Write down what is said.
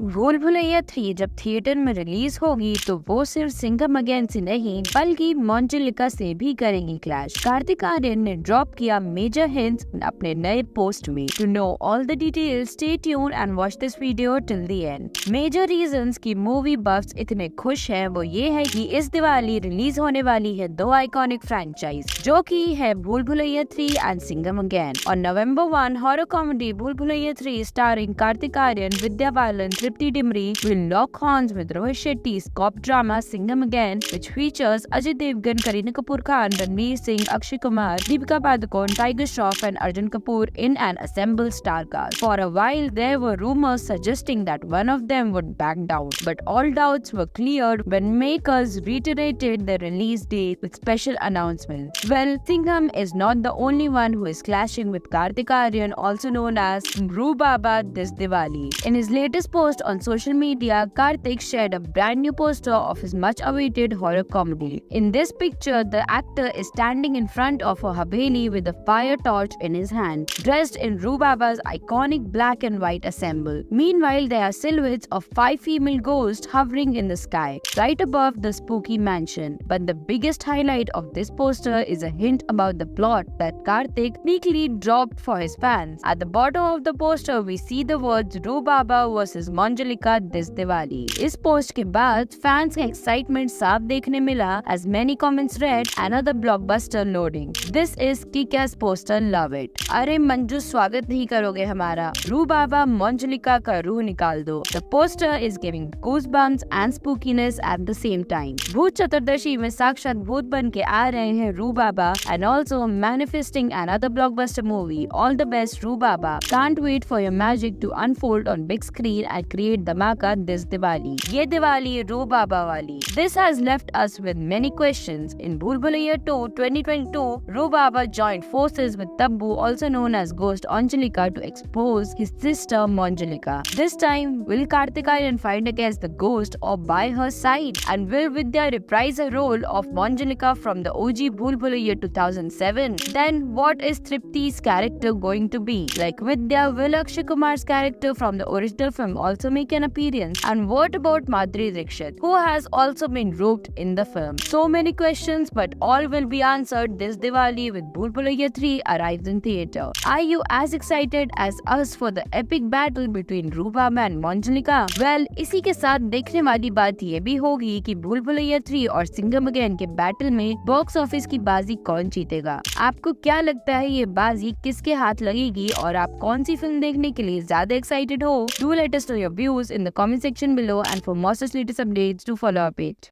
भूल भुलैया 3 जब थिएटर में रिलीज होगी तो वो सिर्फ सिंघम अगेन से नहीं बल्कि मंजुलिका से भी करेंगी क्लैश। कार्तिक आर्यन ने ड्रॉप किया मेजर हिंट्स अपने नए पोस्ट में। To know all the details stay tuned and watch this video till the end. Major reasons की मूवी बफ्स इतने खुश हैं वो ये है कि इस दिवाली रिलीज होने वाली है दो आइकॉनिक फ्रेंचाइज जो कि है भूल भुलैया 3 एंड सिंघम अगेन। और नवंबर 1 हॉरर कॉमेडी भूल Bhulaiyaa 3 starring Kartik Aryan, Vidya Balan, Tripti Dimri will lock horns with Rohit Shetty's cop drama Singham Again, which features Ajay Devgn, Kareena Kapoor Khan, Ranveer Singh, Akshay Kumar, Deepika Padukone, Tiger Shroff and Arjun Kapoor in an assembled star cast. For a while, there were rumors suggesting that one of them would back down, but all doubts were cleared when makers reiterated the release date with special announcements. Well, Singham is not the only one who is clashing with Kartik Aryan, also known as Rubaba, this Diwali. In his latest post on social media, Kartik shared a brand new poster of his much-awaited horror comedy. In this picture, the actor is standing in front of a haveli with a fire torch in his hand, dressed in Rubaba's iconic black and white ensemble. Meanwhile, there are silhouettes of 5 female ghosts hovering in the sky, right above the spooky mansion. But the biggest highlight of this poster is a hint about the plot that Kartik sneakily dropped for his fans. At the bottom of the poster, we see the words Rubaba versus Manjulika this Diwali. इस post के बाद fans का excitement साफ देखने मिला as many comments read another blockbuster loading. This is kick-ass poster, love it. अरे मंजू स्वागत नहीं करोगे हमारा? रूबाबा मंजुलिका का रूह निकाल दो. The poster is giving goosebumps and spookiness at the same time. भूत चतुर्दशी में साक्षात भूत बन के आ रहे हैं रूबाबा and also manifesting another blockbuster movie. All the best Rubaba. Can't wait for your magic to unfold on big screen and create धमाका this Diwali. ये दिवाली रूबाबा वाली. This has left us with many questions. In Bhool Bhulaiya 2 2022, Rubaba joined forces with Tabbu, also known as Ghost Anjalika, to expose his sister Manjulika. This time, will Kartik Aryan fight against the ghost or by her side? And will Vidya reprise her role of Manjulika from the OG Bhool Bhulaiya 2007? Then what is Tripti's character going to be? Like Vidya, will Akshay Kumar's character from the original film also make an appearance? And what about Madhuri Dixit, who has also been roped in the film? So many questions, but all will be answered this Diwali with Bhool Bhulaiya 3 arrives in theatre. Are you as excited as us for the epic battle between Rubaba and Manjulika? Well, इसी के साथ देखने वाली बात ये भी होगी कि भूल भुलैया 3 और सिंघम अगेन के बैटल में बॉक्स ऑफिस की बाजी कौन जीतेगा? आपको क्या लगता है ये बाजी किसके हाथ लगेगी और आप कौन सी फिल्म देखने के लिए ज्यादा एक्साइटेड हो? Do let us know your views in the comment section below, and for more such latest updates, do follow our page.